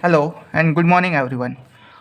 Hello and good morning everyone.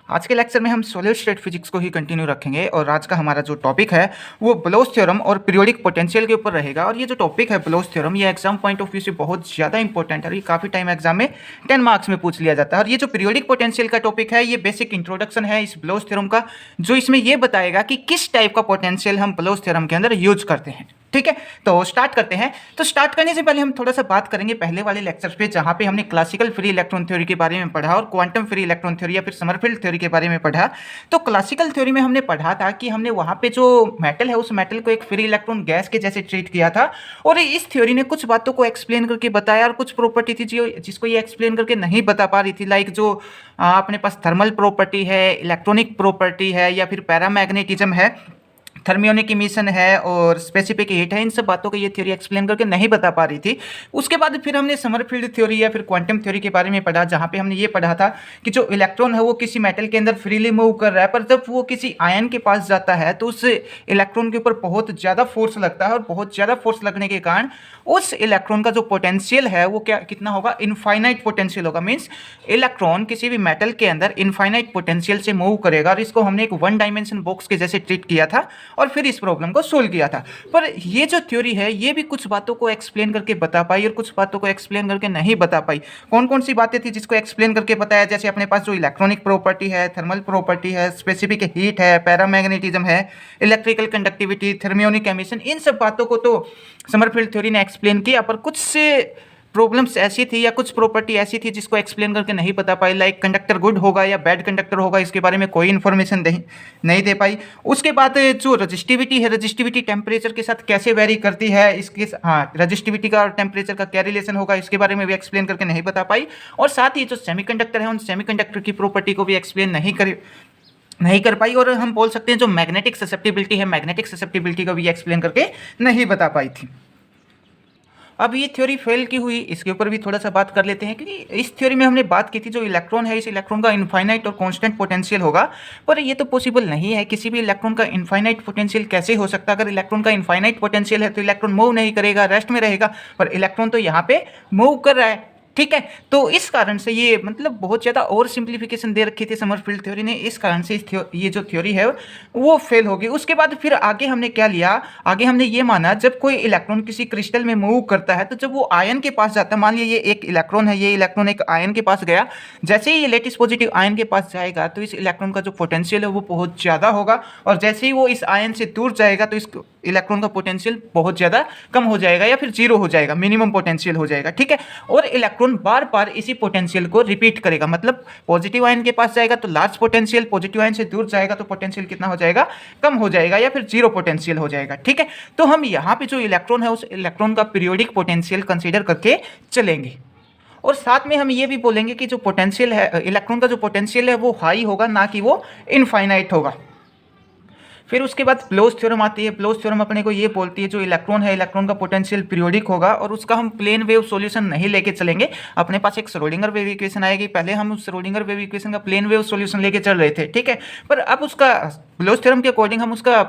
आज के lecture में हम सॉलिड स्टेट फिजिक्स को ही कंटिन्यू रखेंगे और आज का हमारा जो टॉपिक है वो ब्लोच थ्योरम और पीरियोडिक पोटेंशियल के ऊपर रहेगा। और ये जो टॉपिक है ब्लोच थ्योरम, ये एग्जाम पॉइंट ऑफ व्यू से बहुत ज़्यादा इंपॉर्टेंट है और ये काफ़ी टाइम एग्जाम में 10 मार्क्स में पूछ लिया जाता है। और ये जो पीरियोडिक पोटेंशियल का टॉपिक है ये बेसिक इंट्रोडक्शन है इस ब्लोच थ्योरम का, जो इसमें ये बताएगा कि किस टाइप का पोटेंशियल हम ब्लोच थ्योरम के अंदर यूज करते हैं। ठीक है, तो स्टार्ट करते हैं। तो स्टार्ट करने से पहले हम थोड़ा सा बात करेंगे पहले वाले लेक्चर्स पे, जहाँ पे हमने क्लासिकल फ्री इलेक्ट्रॉन थ्योरी के बारे में पढ़ा और क्वांटम फ्री इलेक्ट्रॉन थ्योरी या फिर समरफील्ड थ्योरी के बारे में पढ़ा। तो क्लासिकल थ्योरी में हमने पढ़ा था कि हमने वहाँ पे जो मेटल है उस मेटल को एक फ्री इलेक्ट्रॉन गैस के जैसे ट्रीट किया था, और इस थ्योरी ने कुछ बातों को एक्सप्लेन करके बताया और कुछ प्रॉपर्टी थी जो जिसको ये एक्सप्लेन करके नहीं बता पा रही थी, लाइक जो अपने पास थर्मल प्रॉपर्टी है, इलेक्ट्रॉनिक प्रॉपर्टी है, या फिर पैरामैग्नेटिज्म है, थर्मियोनिक इमिशन है और स्पेसिफिक हीट है। इन सब बातों को ये थ्योरी एक्सप्लेन करके नहीं बता पा रही थी। उसके बाद फिर हमने समरफील्ड थ्योरी या फिर क्वांटम थ्योरी के बारे में पढ़ा, जहाँ पे हमने ये पढ़ा था कि जो इलेक्ट्रॉन है वो किसी मेटल के अंदर फ्रीली मूव कर रहा है, पर जब वो किसी आयन के पास जाता है तो उस इलेक्ट्रॉन के ऊपर बहुत ज़्यादा फोर्स लगता है, और बहुत ज़्यादा फोर्स लगने के कारण उस इलेक्ट्रॉन का जो पोटेंशियल है वो कितना होगा, इनफाइनाइट पोटेंशियल होगा। मीन्स इलेक्ट्रॉन किसी भी मेटल के अंदर इनफाइनाइट पोटेंशियल से मूव करेगा, और इसको हमने एक वन डायमेंशन बॉक्स के जैसे ट्रीट किया था और फिर इस प्रॉब्लम को सोल्व किया था। पर ये जो थ्योरी है ये भी कुछ बातों को एक्सप्लेन करके बता पाई और कुछ बातों को एक्सप्लेन करके नहीं बता पाई। कौन कौन सी बातें थी जिसको एक्सप्लेन करके बताया? जैसे अपने पास जो इलेक्ट्रॉनिक प्रॉपर्टी है, थर्मल प्रॉपर्टी है, स्पेसिफिक हीट है, पैरामैग्नेटिज्म है, इलेक्ट्रिकल कंडक्टिविटी, थर्मियोनिक एमिशन, इन सब बातों को तो समरफील्ड थ्योरी ने एक्सप्लेन किया, पर कुछ से प्रॉब्लम्स ऐसी थी या कुछ प्रॉपर्टी ऐसी थी जिसको एक्सप्लेन करके नहीं बता पाई, लाइक कंडक्टर गुड होगा या बैड कंडक्टर होगा, इसके बारे में कोई इन्फॉर्मेशन नहीं दे पाई। उसके बाद जो रजिस्टिविटी है, रजिस्टिविटी टेम्परेचर के साथ कैसे वेरी करती है, इसके रजिस्टिविटी का और टेम्परेचर का क्या रिलेशन होगा, इसके बारे में भी एक्सप्लेन करके नहीं बता पाई। और साथ ही जो सेमीकंडक्टर है उन सेमीकंडक्टर की प्रॉपर्टी को भी एक्सप्लेन नहीं कर पाई। और हम बोल सकते हैं जो मैग्नेटिक ससेप्टिबिलिटी है, मैग्नेटिक ससेप्टिबिलिटी को भी एक्सप्लेन करके नहीं बता पाई थी। अब ये थ्योरी फेल की हुई, इसके ऊपर भी थोड़ा सा बात कर लेते हैं, क्योंकि इस थ्योरी में हमने बात की थी जो इलेक्ट्रॉन है इस इलेक्ट्रॉन का इनफाइनाइट और कांस्टेंट पोटेंशियल होगा, पर ये तो पॉसिबल नहीं है। किसी भी इलेक्ट्रॉन का इनफाइनाइट पोटेंशियल कैसे हो सकता है? अगर इलेक्ट्रॉन का इनफाइनाइट पोटेंशियल है तो इलेक्ट्रॉन मूव नहीं करेगा, रेस्ट में रहेगा, पर इलेक्ट्रॉन तो यहाँ पे मूव कर रहा है। ठीक है, तो इस कारण से ये मतलब बहुत ज़्यादा और सिंप्लीफिकेशन दे रखी थी समरफील्ड थ्योरी ने, इस कारण से ये जो थ्योरी है वो फेल होगी। उसके बाद फिर आगे हमने क्या लिया? आगे हमने ये माना जब कोई इलेक्ट्रॉन किसी क्रिस्टल में मूव करता है तो जब वो आयन के पास जाता है, मान लिया ये एक इलेक्ट्रॉन है, ये इलेक्ट्रॉन एक आयन के पास गया, जैसे ही ये लेटिस पॉजिटिव आयन के पास जाएगा तो इस इलेक्ट्रॉन का जो पोटेंशियल है वो बहुत ज़्यादा होगा, और जैसे ही वो इस आयन से दूर जाएगा तो इस इलेक्ट्रॉन का पोटेंशियल बहुत ज़्यादा कम हो जाएगा या फिर जीरो हो जाएगा, मिनिमम पोटेंशियल हो जाएगा। ठीक है, और इलेक्ट्रॉन बार बार इसी पोटेंशियल को रिपीट करेगा, मतलब पॉजिटिव आयन के पास जाएगा तो लार्ज पोटेंशियल, पॉजिटिव आयन से दूर जाएगा तो पोटेंशियल कितना हो जाएगा, कम हो जाएगा या फिर जीरो पोटेंशियल हो जाएगा। ठीक है, तो हम यहाँ पे जो इलेक्ट्रॉन है उस इलेक्ट्रॉन का पीरियोडिक पोटेंशियल कंसीडर करके चलेंगे, और साथ में हम ये भी बोलेंगे कि जो पोटेंशियल है इलेक्ट्रॉन का जो पोटेंशियल है वो हाई होगा, ना कि वो इनफाइनाइट होगा। फिर उसके बाद ब्लोच थ्योरम आती है। ब्लोच थ्योरम अपने को ये बोलती है जो इलेक्ट्रॉन है, इलेक्ट्रॉन का पोटेंशियल पीरियोडिक होगा, और उसका हम प्लेन वेव सॉल्यूशन नहीं लेके चलेंगे। अपने पास एक श्रोडिंगर वेव इक्वेशन आएगी, पहले हम उस श्रोडिंगर वेव इक्वेशन का प्लेन वेव सॉल्यूशन लेके चल रहे थे। ठीक है, पर अब उसका ब्लोच थ्योरम के अकॉर्डिंग हम उसका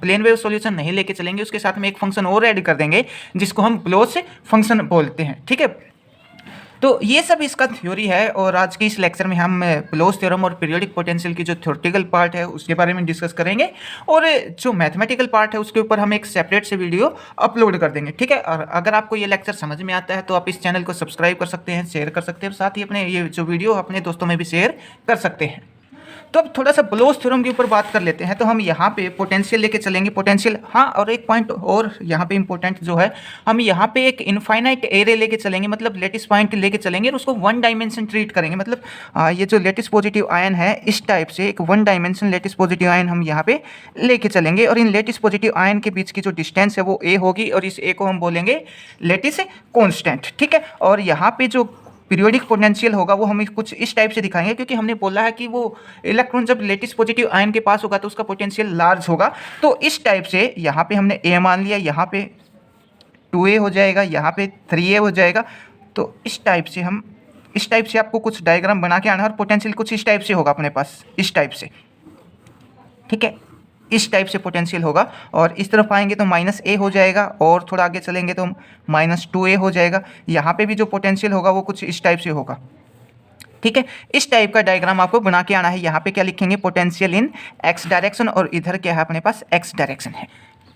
प्लेन वेव सॉल्यूशन नहीं लेके चलेंगे, उसके साथ में एक फंक्शन और ऐड कर देंगे जिसको हम ब्लोच फंक्शन बोलते हैं। ठीक है, तो ये सब इसका थ्योरी है, और आज के इस लेक्चर में हम ब्लोच थ्योरम और पीरियोडिक पोटेंशियल की जो थ्योरेटिकल पार्ट है उसके बारे में डिस्कस करेंगे, और जो मैथमेटिकल पार्ट है उसके ऊपर हम एक सेपरेट से वीडियो अपलोड कर देंगे। ठीक है, और अगर आपको ये लेक्चर समझ में आता है तो आप इस चैनल को सब्सक्राइब कर सकते हैं, शेयर कर सकते हैं, और साथ ही अपने ये जो वीडियो अपने दोस्तों में भी शेयर कर सकते हैं। तो अब थोड़ा सा ब्लोच थ्योरम के ऊपर बात कर लेते हैं। तो हम यहाँ पे पोटेंशियल लेके चलेंगे, पोटेंशियल, हाँ, और एक पॉइंट और यहाँ पे इंपॉर्टेंट जो है, हम यहाँ पे एक इनफाइनाइट एरे लेके चलेंगे, मतलब लेटिस पॉइंट लेके चलेंगे और उसको वन डायमेंशन ट्रीट करेंगे। मतलब ये जो लेटिस पॉजिटिव आयन है इस टाइप से एक one dimension lattice positive ion हम यहाँ पे लेके चलेंगे, और इन लेटिस पॉजिटिव आयन के बीच की जो डिस्टेंस है वो ए होगी, और इस ए को हम बोलेंगे लेटिस कॉन्स्टेंट। ठीक है, और यहाँ पे जो पीरियोडिक पोटेंशियल होगा वो हम कुछ इस टाइप से दिखाएंगे, क्योंकि हमने बोला है कि वो इलेक्ट्रॉन जब लेटिस पॉजिटिव आयन के पास होगा तो उसका पोटेंशियल लार्ज होगा। तो इस टाइप से यहाँ पे हमने ए मान लिया, यहाँ पे 2a हो जाएगा, यहाँ पे 3a हो जाएगा। तो इस टाइप से आपको कुछ डायग्राम बना के आना, और पोटेंशियल कुछ इस टाइप से होगा अपने पास, इस टाइप से। ठीक है, इस टाइप से पोटेंशियल होगा, और इस तरफ आएंगे तो -a हो जाएगा, और थोड़ा आगे चलेंगे तो -2a हो जाएगा। यहाँ पे भी जो पोटेंशियल होगा वो कुछ इस टाइप से होगा। ठीक है, इस टाइप का डायग्राम आपको बना के आना है। यहाँ पे क्या लिखेंगे, पोटेंशियल इन एक्स डायरेक्शन, और इधर क्या है अपने पास एक्स डायरेक्शन है।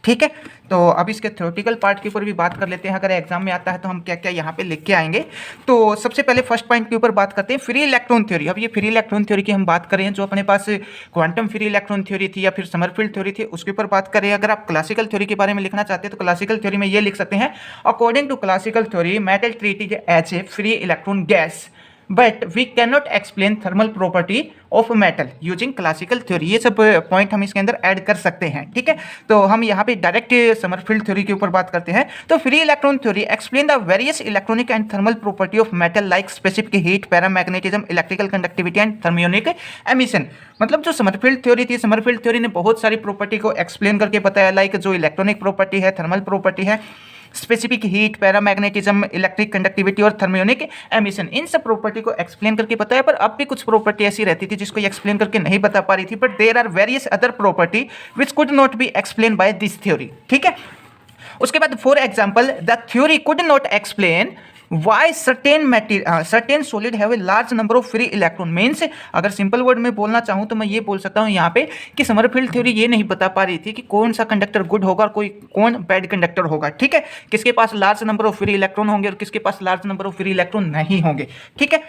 ठीक है, तो अब इसके थ्योरेटिकल पार्ट के ऊपर भी बात कर लेते हैं। अगर एग्जाम में आता है तो हम क्या क्या यहाँ पे लिख के आएंगे। तो सबसे पहले फर्स्ट पॉइंट के ऊपर बात करते हैं, फ्री इलेक्ट्रॉन थ्योरी। अब ये फ्री इलेक्ट्रॉन थ्योरी की हम बात करें, जो अपने पास क्वांटम फ्री इलेक्ट्रॉन थ्योरी थी या फिर समरफील्ड थ्योरी थी, उसके ऊपर बात करें। अगर आप क्लासिकल थ्योरी के बारे में लिखना चाहते हैं तो क्लासिकल थ्योरी में ये लिख सकते हैं, according to classical theory metal treated as a free electron gas, but we can not explain thermal property of metal using classical theory. ये सब पॉइंट हम इसके अंदर ऐड कर सकते हैं। ठीक है, तो हम यहाँ पे डायरेक्ट समरफील्ड थ्योरी के ऊपर बात करते हैं। तो free electron theory explain the various electronic and thermal property of metal like specific heat, paramagnetism, electrical conductivity and thermionic emission. मतलब जो समरफील्ड थ्योरी थी, समरफील्ड थ्योरी ने बहुत सारी प्रॉपर्टी को एक्सप्लेन करके बताया, लाइक जो इलेक्ट्रॉनिक प्रॉपर्टी है, थर्मल प्रॉपर्टी है, specific heat, paramagnetism, electric conductivity और थर्मियोनिक एमिशन, इन सब प्रॉपर्टी को एक्सप्लेन करके बताया। पर अब भी कुछ प्रॉपर्टी ऐसी रहती थी जिसको एक्सप्लेन करके नहीं बता पा रही थी, but there are various other property which could not be explain by this theory. ठीक है, उसके बाद for example the theory could not explain why certain solid have a large number of free electron. Means अगर simple word में बोलना चाहूँ तो मैं ये बोल सकता हूँ यहाँ पे कि समरफील्ड थ्योरी ये नहीं बता पा रही थी कि कौन सा कंडक्टर गुड होगा और कौन बैड कंडक्टर होगा। ठीक है, किसके पास large number of free electron होंगे और किसके पास large number of free electron नहीं होंगे। ठीक है,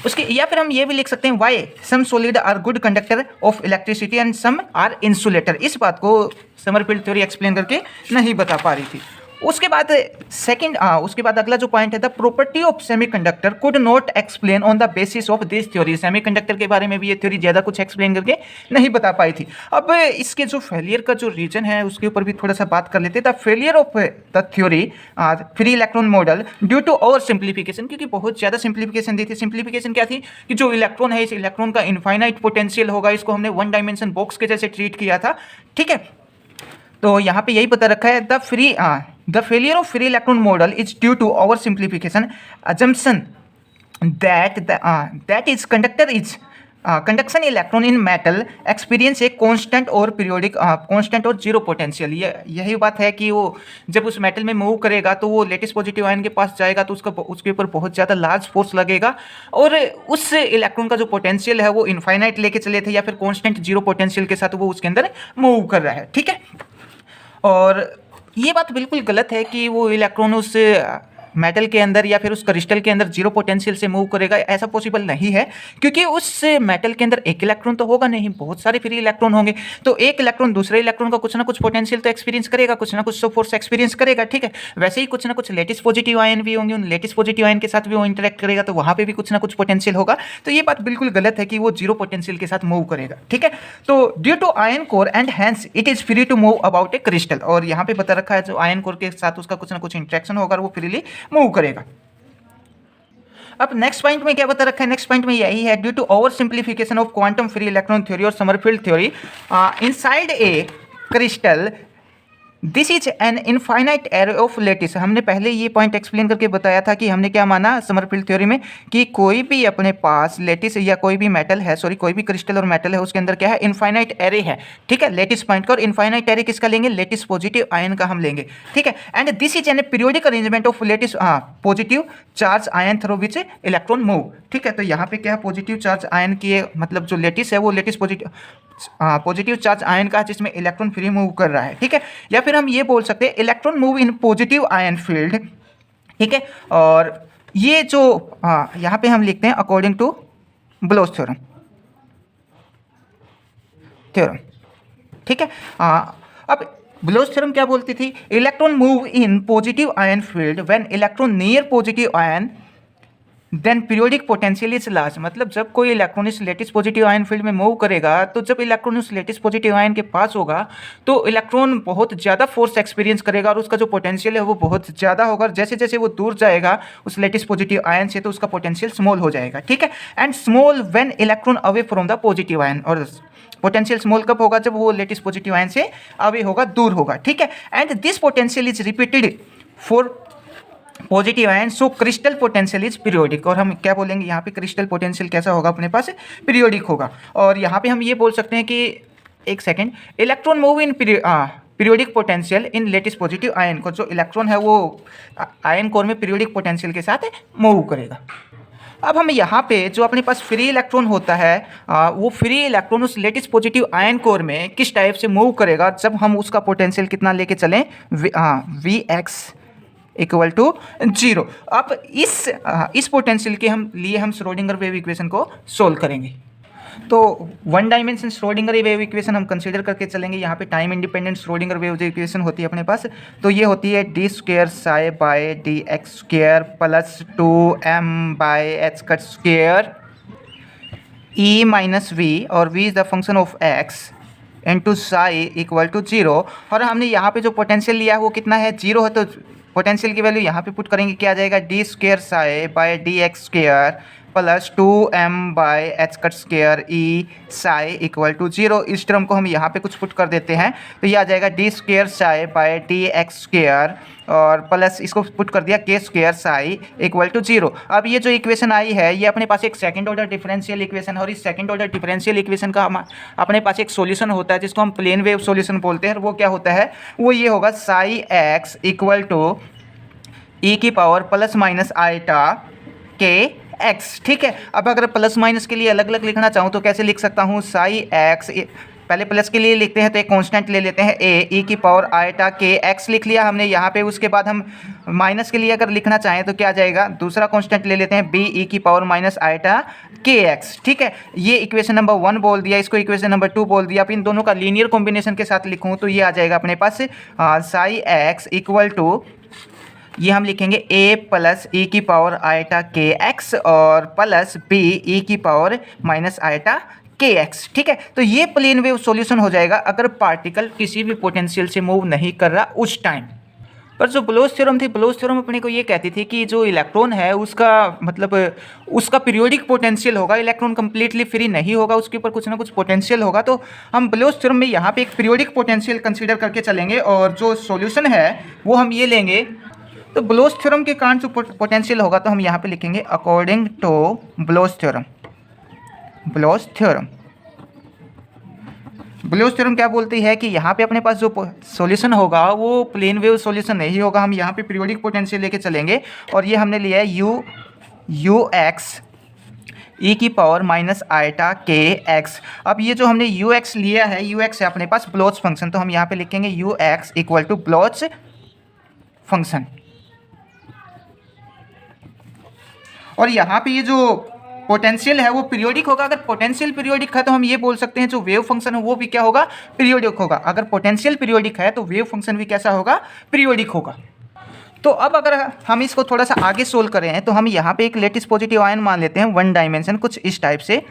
उसके या फिर हम ये भी लिख सकते हैं, why some solid are good conductor of electricity and some are insulator. इस बात को समरफील्ड थ्योरी एक्सप्लेन करके नहीं बता पा रही थी। उसके बाद उसके बाद अगला जो पॉइंट है, the property of semiconductor could not explain on the basis of this theory. Semiconductor के बारे में भी ये थ्योरी ज़्यादा कुछ एक्सप्लेन करके नहीं बता पाई थी। अब इसके जो फेलियर का जो रीजन है उसके ऊपर भी थोड़ा सा बात कर लेते हैं। The failure of the theory free electron model due to over simplification, क्योंकि बहुत ज़्यादा सिंप्लीफिकेशन दी थी। सिंप्लीफिकेशन क्या थी कि जो इलेक्ट्रॉन है, इस इलेक्ट्रॉन का इनफाइनाइट पोटेंशियल होगा, इसको हमने वन डायमेंशन बॉक्स के जैसे ट्रीट किया था। ठीक है, तो यहाँ पे यही पता रखा है, the failure of free electron model is due to over simplification assumption that is conduction electron in metal experience a constant और periodic constant और जीरो पोटेंशियल। यही बात है कि वो जब उस मेटल में मूव करेगा तो वो लेटिस पॉजिटिव आयन के पास जाएगा तो उसके ऊपर बहुत ज़्यादा लार्ज फोर्स लगेगा, और उस इलेक्ट्रॉन का जो पोटेंशियल है वो इनफाइनाइट लेके चले थे या फिर कॉन्स्टेंट जीरो पोटेंशियल के साथ वो उसके अंदर मूव कर रहा है। ठीक है, और ये बात बिल्कुल गलत है कि वो इलेक्ट्रॉन उस मेटल के अंदर या फिर उस क्रिस्टल के अंदर जीरो पोटेंशियल से मूव करेगा। ऐसा पॉसिबल नहीं है, क्योंकि उस मेटल के अंदर एक इलेक्ट्रॉन तो होगा नहीं, बहुत सारे फ्री इलेक्ट्रॉन होंगे। तो एक इलेक्ट्रॉन दूसरे इलेक्ट्रॉन का कुछ ना कुछ पोटेंशियल तो एक्सपीरियंस करेगा, कुछ ना कुछ फोर्स एक्सपीरियंस करेगा। ठीक है, वैसे ही कुछ ना कुछ लेटिस पॉजिटिव आयन भी होंगे, उन लेटिस पॉजिटिव आयन के साथ भी वो इंटरेक्ट करेगा, तो वहाँ पे भी कुछ ना कुछ पोटेंशियल होगा। तो ये बात बिल्कुल गलत है कि वो जीरो पोटेंशियल के साथ मूव करेगा। ठीक है, तो due to ion core and hence it is free to move about a crystal, और यहाँ पे बता रखा है जो आयन कोर के साथ उसका कुछ ना कुछ इंटरेक्शन होगा और वो फ्रीली मूव करेगा। अब नेक्स्ट पॉइंट में क्या बता रखा है, नेक्स्ट पॉइंट में यही है, due to over simplification of quantum free electron theory और Sommerfeld theory inside a crystal this is an infinite array of lattice. हमने पहले ये पॉइंट एक्सप्लेन करके बताया था कि हमने क्या माना समरफील्ड थ्योरी में कि कोई भी अपने पास लेटिस या कोई भी मेटल है, कोई भी क्रिस्टल और मेटल है, उसके अंदर क्या है, इनफाइनाइट एरे है। ठीक है, लेटिस पॉइंट का, और इनफाइनाइट एरे किसका लेंगे, लेटिस पॉजिटिव आयन का हम लेंगे। ठीक है, and this is an periodic arrangement of lattice positive charge ion through which electron move. ठीक है, तो यहाँ पे क्या है, पॉजिटिव चार्ज आयन की मतलब जो लेटिस है वो लेटिस पॉजिटिव चार्ज आयन का, जिसमें इलेक्ट्रॉन फ्री मूव कर रहा है। ठीक है, या फिर हम ये बोल सकते हैं electron move in positive ion field. ठीक है, और ये जो यहाँ पे हम लिखते हैं अकॉर्डिंग टू ब्लोच थ्योरम। ठीक है, अब ब्लोच थ्योरम क्या बोलती थी, electron move in positive ion field when electron near positive ion then periodic potential is large. मतलब जब कोई इलेक्ट्रॉन इस लेटिस पॉजिटिव आयन फील्ड में मूव करेगा, तो जब इलेक्ट्रॉन उस लेटिस पॉजिटिव आयन के पास होगा तो इलेक्ट्रॉन बहुत ज़्यादा फोर्स एक्सपीरियंस करेगा और उसका जो पोटेंशियल है वो बहुत ज़्यादा होगा, और जैसे जैसे वो दूर जाएगा उस लेटिस पॉजिटिव आयन से तो उसका पोटेंशियल स्मॉल हो जाएगा। ठीक है, and small when electron away from the positive ion, और पोटेंशियल स्मॉल कब होगा, जब वो लेटिस पॉजिटिव आयन से अवे होगा, दूर होगा। ठीक है, and this potential is repeated for positive ion, so crystal potential is periodic. और हम क्या बोलेंगे यहाँ पे, क्रिस्टल पोटेंशियल कैसा होगा अपने पास, पीरियोडिक होगा। और यहाँ पे हम ये बोल सकते हैं कि एक second, electron move in periodic potential in lattice positive ion को, जो इलेक्ट्रॉन है वो आयन कोर में पीरियोडिक पोटेंशियल के साथ मूव करेगा। अब हम यहाँ पे जो अपने पास फ्री इलेक्ट्रॉन होता है वो फ्री इलेक्ट्रॉन उस लेटिस पॉजिटिव आयन कोर में किस टाइप से मूव करेगा जब हम उसका पोटेंशियल कितना लेके चलें, वी एक्स इक्वल टू 0। अब इस पोटेंशियल के हम श्रोडिंगर वेव इक्वेशन को सोल्व करेंगे। तो one dimension Schrodinger wave equation हम कंसीडर करके चलेंगे। यहाँ पे time independent Schrodinger wave equation होती है अपने पास, तो ये होती है D square psi by D X square plus 2m by H cut square E minus V, और v is the function of x into psi equal to 0। और हमने यहाँ पे जो पोटेंशियल लिया है वो कितना है, 0 है, तो पोटेंशियल की वैल्यू यहाँ पे पुट करेंगे, क्या आ जाएगा, D square psi by D X square plus 2m by H cut square E psi equal to 0। इस टर्म को हम यहाँ पे कुछ पुट कर देते हैं, तो ये आ जाएगा D square psi by D X square और प्लस इसको पुट कर दिया के स्क्वेयर साई इक्वल टू 0। अब ये जो इक्वेशन आई है ये अपने पास एक सेकंड ऑर्डर डिफरेंशियल इक्वेशन है, और इस सेकंड ऑर्डर डिफरेंशियल इक्वेशन का हम अपने पास एक सॉल्यूशन होता है जिसको हम प्लेन वेव सॉल्यूशन बोलते हैं। वो क्या होता है, वो ये होगा साई एक्स इक्वल टू ई की पावर प्लस माइनस आईटा के एक्स। ठीक है, अब अगर प्लस माइनस के लिए अलग अलग लिखना चाहूँ तो कैसे लिख सकता हूँ, साई एक्स, पहले प्लस के लिए लिखते हैं तो एक कांस्टेंट ले लेते हैं ए, ई की पावर आईटा के एक्स लिख लिया हमने यहाँ पे। उसके बाद हम माइनस के लिए अगर लिखना चाहें तो क्या आ जाएगा, दूसरा कांस्टेंट ले लेते हैं बी, ई की पावर माइनस आईटा के एक्स। ठीक है, ये इक्वेशन नंबर 1 बोल दिया, इसको इक्वेशन नंबर 2 बोल दिया। अब इन दोनों का लीनियर कॉम्बिनेशन के साथ लिखूँ तो ये आ जाएगा अपने पास साई एक्स इक्वल टू, ये हम लिखेंगे a प्लस ई की पावर आईटा के एक्स और प्लस बी ई की पावर माइनस आईटा के एक्स। ठीक है, तो ये प्लेन वेव सॉल्यूशन हो जाएगा अगर पार्टिकल किसी भी पोटेंशियल से मूव नहीं कर रहा उस टाइम पर। जो ब्लोच थ्योरम थी, ब्लोच थ्योरम अपने को ये कहती थी कि जो इलेक्ट्रॉन है उसका मतलब उसका पीरियोडिक पोटेंशियल होगा, इलेक्ट्रॉन कंप्लीटली फ्री नहीं होगा, उसके ऊपर कुछ ना कुछ पोटेंशियल होगा। तो हम ब्लोच थ्योरम में यहाँ पे एक पीरियोडिक पोटेंशियल कंसीडर करके चलेंगे और जो सॉल्यूशन है वो हम ये लेंगे। तो ब्लोच थ्योरम के कारण जो पोटेंशियल होगा तो हम यहाँ पे लिखेंगे according to Bloch theorem. Bloch theorem क्या बोलती है कि यहाँ पे अपने पास जो सॉल्यूशन होगा वो प्लेन वेव सॉल्यूशन नहीं होगा, हम यहाँ पे पीरियोडिक पोटेंशियल लेके चलेंगे। और ये हमने लिया है यू एक्स ई की पावर माइनस आईटा के एक्स। अब ये जो हमने यू एक्स लिया है, यू एक्स है अपने पास ब्लोच फंक्शन, तो हम यहाँ पे लिखेंगे U X equal to Bloch function. और यहाँ पे ये जो पोटेंशियल है वो पीरियोडिक होगा। अगर पोटेंशियल पीरियोडिक है तो हम ये बोल सकते हैं जो वेव फंक्शन है वो भी क्या होगा, पीरियोडिक होगा। अगर पोटेंशियल पीरियोडिक है तो वेव फंक्शन भी कैसा होगा, पीरियोडिक होगा। तो अब अगर हम इसको थोड़ा सा आगे सोल्व करें तो हम यहाँ पे एक लेटिस पॉजिटिव आयन मान लेते हैं, वन डायमेंशन कुछ इस टाइप से।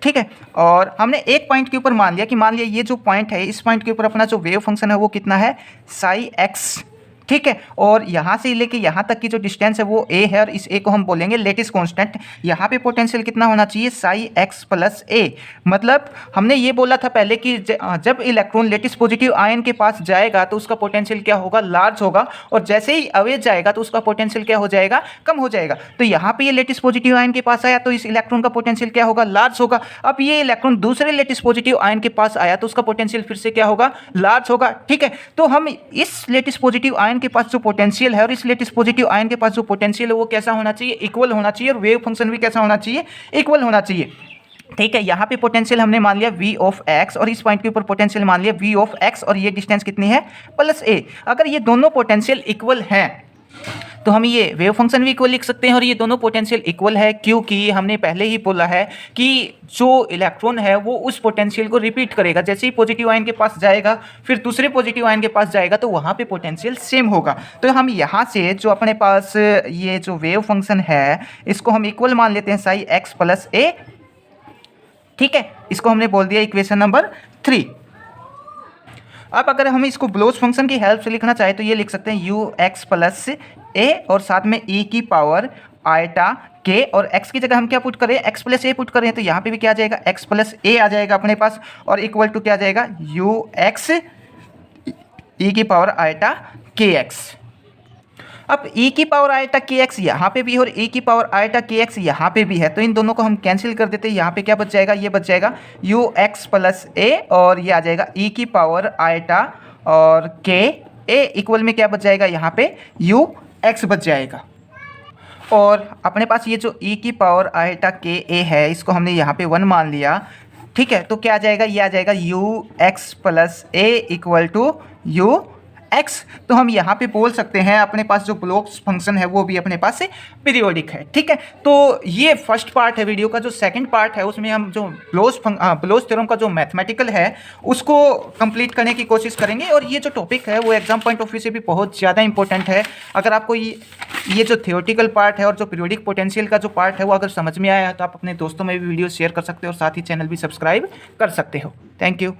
ठीक है, और हमने एक पॉइंट के ऊपर मान लिया कि मान लिया ये जो पॉइंट है इस पॉइंट के ऊपर अपना जो वेव फंक्शन है वो कितना है, साई एक्स। ठीक है, और यहाँ से लेके यहाँ तक की जो डिस्टेंस है वो a है और इस a को हम बोलेंगे लेटिस कांस्टेंट। यहाँ पे पोटेंशियल कितना होना चाहिए, साई एक्स प्लस a। मतलब हमने ये बोला था पहले कि जब इलेक्ट्रॉन लेटिस पॉजिटिव आयन के पास जाएगा तो उसका पोटेंशियल क्या होगा, लार्ज होगा, और जैसे ही अवे जाएगा तो उसका पोटेंशियल क्या हो जाएगा, कम हो जाएगा। तो यहाँ पे ये लेटिस पॉजिटिव आयन के पास आया तो इस इलेक्ट्रॉन का पोटेंशियल क्या होगा, लार्ज होगा। अब ये इलेक्ट्रॉन दूसरे लेटिस पॉजिटिव आयन के पास आया तो उसका पोटेंशियल फिर से क्या होगा, लार्ज होगा। ठीक है, तो हम इस लेटिस पॉजिटिव आयन के पास जो पोटेंशियल है और इस लेटिस पॉजिटिव आयन के पास जो पोटेंशियल है वो कैसा होना चाहिए, इक्वल होना चाहिए, और वेव फंक्शन भी कैसा होना चाहिए, इक्वल होना चाहिए। ठीक है, यहाँ पे पोटेंशियल हमने मान लिया v ऑफ x और इस पॉइंट के ऊपर पोटेंशियल मान लिया v ऑफ x और ये डिस्टेंस कितनी है, प्लस a। अगर ये दोनों पोटेंशियल इक्वल हैं तो हम ये वेव फंक्शन भी इक्वल लिख सकते हैं, और ये दोनों पोटेंशियल इक्वल है क्योंकि हमने पहले ही बोला है कि जो इलेक्ट्रॉन है वो उस पोटेंशियल को रिपीट करेगा। जैसे ही पॉजिटिव आयन के पास जाएगा फिर दूसरे पॉजिटिव आयन के पास जाएगा तो वहाँ पे पोटेंशियल सेम होगा। तो हम यहाँ से जो अपने पास ये जो वेव फंक्शन है इसको हम इक्वल मान लेते हैं साई एक्स प्लस ए। ठीक है, इसको हमने बोल दिया इक्वेशन नंबर 3। अब अगर हम इसको ब्लोच फंक्शन की हेल्प से लिखना चाहे तो ये लिख सकते हैं यू एक्स प्लस ए और साथ में ई की पावर आईटा के, और x की जगह हम क्या पुट करें, x प्लस ए पुट करें तो यहाँ पे भी क्या आ जाएगा, x प्लस ए आ जाएगा अपने पास, और इक्वल टू क्या आ जाएगा, यू एक्स ई की पावर आईटा के एक्स। अब e की पावर आईटा के एक्स यहाँ पे भी और e की पावर आईटा के एक्स यहाँ पे भी है, तो इन दोनों को हम कैंसिल कर देते हैं। यहाँ पे क्या बच जाएगा, ये बच जाएगा यू एक्स प्लस ए और ये आ जाएगा e की पावर आईटा और के ए, इक्वल में क्या बच जाएगा, यहाँ पे यू एक्स बच जाएगा। और अपने पास ये जो e की पावर आईटा के ए है, इसको हमने यहाँ पे 1 मान लिया। ठीक है, तो क्या आ जाएगा, ये आ जाएगा U X plus A equal to U X. तो हम यहाँ पे बोल सकते हैं अपने पास जो ब्लोच फंक्शन है वो भी अपने पास से पीरियोडिक है। ठीक है, तो ये फर्स्ट पार्ट है वीडियो का। जो सेकंड पार्ट है उसमें हम जो ब्लोच थ्योरम का जो मैथमेटिकल है उसको कंप्लीट करने की कोशिश करेंगे। और ये जो टॉपिक है वो एग्जाम पॉइंट ऑफ व्यू से भी बहुत ज़्यादा इंपॉर्टेंट है। अगर आपको ये जो थियोरटिकल पार्ट है और जो पीरियोडिक पोटेंशियल का जो पार्ट है वो अगर समझ में आया है तो आप अपने दोस्तों में भी वीडियो शेयर कर सकते हो और साथ ही चैनल भी सब्सक्राइब कर सकते हो। Thank you.